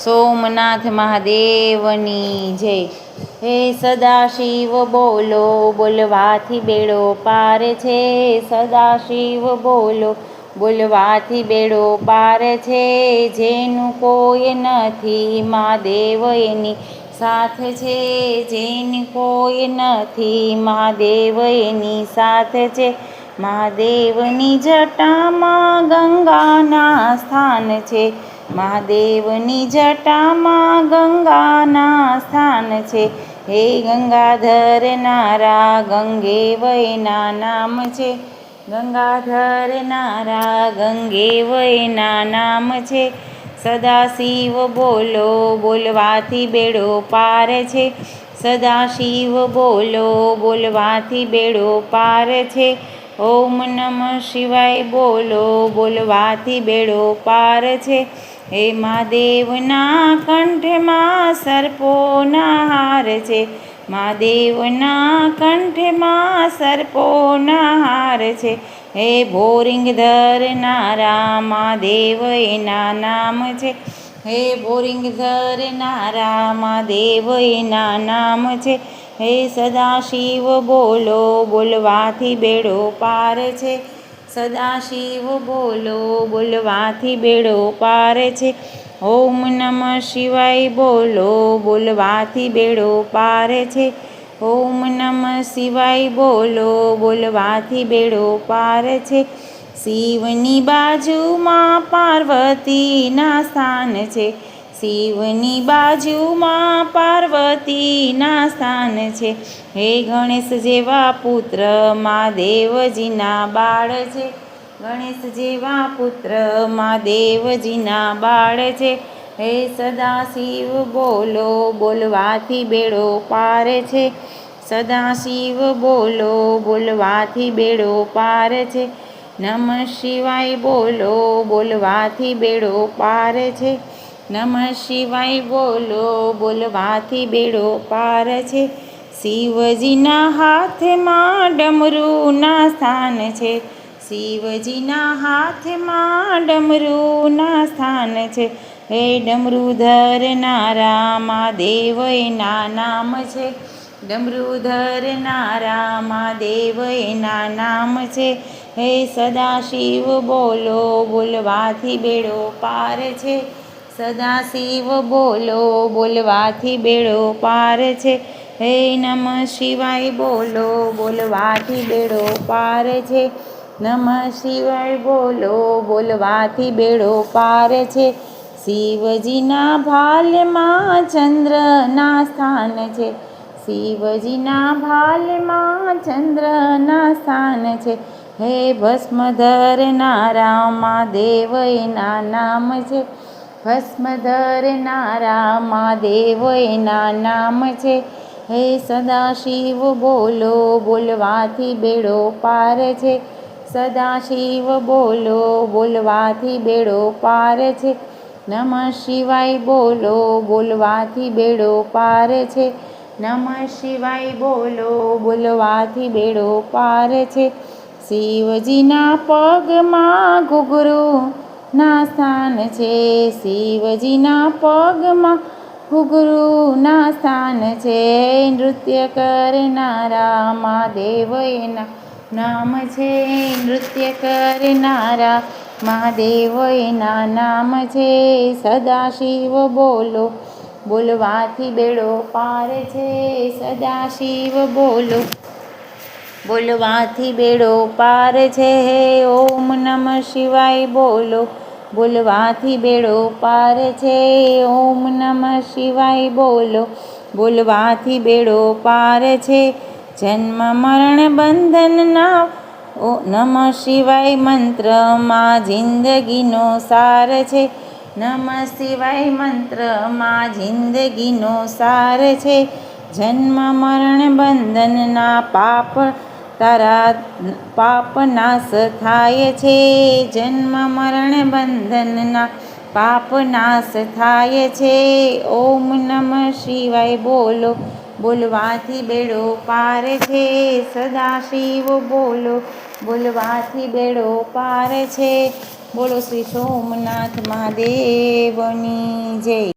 સોમનાથ મહાદેવની જય। હે સદાશિવ બોલો, બોલવાથી બેડો પાર છે। સદાશિવ બોલો, બોલવાથી બેડો પાર છે। જેનું કોઈ નથી મહાદેવ એની સાથ છે। જેની કોઈ નથી મહાદેવ એની સાથ છે। મહાદેવની જટામાં ગંગાના સ્થાન છે। મહાદેવની જટામાં ગંગાના સ્થાન છે। હે ગંગાધર નારા ગંગે વયના નામ છે। ગંગાધર નારા ગંગે વયના નામ છે। સદાશિવ બોલો, બોલવાથી બેડો પાર છે। સદાશિવ બોલો, બોલવાથી બેડો પાર છે। ઓમ નમઃ શિવાય બોલો, બોલવાથી બેડો પાર છે। હે મહાદેવના કંઠમાં સર્પોના હાર છે। મહાદેવના કંઠમાં સર્પોના હાર છે। હે ભોરિંગ ધરનારા મહાદેવ એના નામ છે। હે ભોરિંગ ધરનારા મહાદેવ એના નામ છે। હે સદાશિવ બોલો, બોલવાથી બેડો પાર છે। સદાશિવ બોલો, બોલવાથી બેડો પાર છે। ઓમ નમઃ શિવાય બોલો, બોલવાથી બેડો પાર છે। ઓમ નમઃ શિવાય બોલો, બોલવાથી બેડો પાર છે। શિવની બાજુમાં પાર્વતીના સ્થાન છે। શિવની બાજુમાં પાર્વતીના સ્થાન છે। હે ગણેશ જેવા પુત્ર મહાદેવજીના બાળ છે। ગણેશ જેવા પુત્ર મહાદેવજીના બાળ છે। હે સદાશિવ બોલો, બોલવાથી બેડો પાર છે। સદાશિવ બોલો, બોલવાથી બેડો પાર છે। નમઃ શિવાય બોલો, બોલવાથી બેડો પાર છે। નમઃ શિવાય બોલો, બોલવાથી બેડો પાર છે। શિવજીના હાથમાં ડમરૂના સ્થાન છે। શિવજીના હાથમાં ડમરૂના સ્થાન છે। હે ડમરૂ ધરનારા મહાદેવ એના નામ છે। ડમરૂ ધરનારા મહાદેવ એના નામ છે। હે સદાશિવ બોલો, બોલવાથી બેડો પાર છે। સદાશિવ બોલો, બોલવાથી બેડો પાર છે। હે નમઃ શિવાય બોલો, બોલવાથી બેડો પાર છે। નમઃ શિવાય બોલો, બોલવાથી બેડો પાર છે। શિવજીના ભાલમાં ચંદ્રના સ્થાન છે। શિવજીના ભાલમાં ચંદ્રના સ્થાન છે। હે ભસ્મ ધરનારા મહાદેવ એના નામ છે। ભસ્મ ધરનારા મહાદેવ એના નામ છે। હે સદાશિવ બોલો, બોલવાથી બેડો પાર છે। સદાશિવ બોલો, બોલવાથી બેડો પાર છે। નમઃ શિવાય બોલો, બોલવાથી બેડો પાર છે। નમઃ શિવાય બોલો, બોલવાથી બેડો પાર છે। શિવજીના પગમાં ઘુઘરુના સ્થાન છે। શિવજીના પગમાં ઘુઘરુના સ્થાન છે। નૃત્ય કરનારા મહાદેવ એના નામ છે। નૃત્ય કરનારા મહાદેવ એના નામ છે। સદાશિવ બોલો, બોલવાથી બેડો પાર છે। સદાશિવ બોલો, બોલવાથી બેડો પાર છે। હે ઓમ નમઃ શિવાય બોલો, બોલવાથી બેડો પાર છે। ઓમ નમઃ શિવાય બોલો, બોલવાથી બેડો પાર છે। જન્મ મરણ બંધનના નમઃ શિવાય મંત્રમાં જિંદગીનો સાર છે। નમઃ શિવાય મંત્રમાં જિંદગીનો સાર છે। જન્મ મરણ બંધનના પાપ તારા પાપ નાશ થાય છે। જન્મ મરણ બંધનના પાપ નાશ થાય છે। ઓમ નમઃ શિવાય બોલો, બોલવાથી બેડો પાર છે। સદાશિવ બોલો, બોલવાથી બેડો પાર છે। બોલો શ્રી સોમનાથ મહાદેવની જય।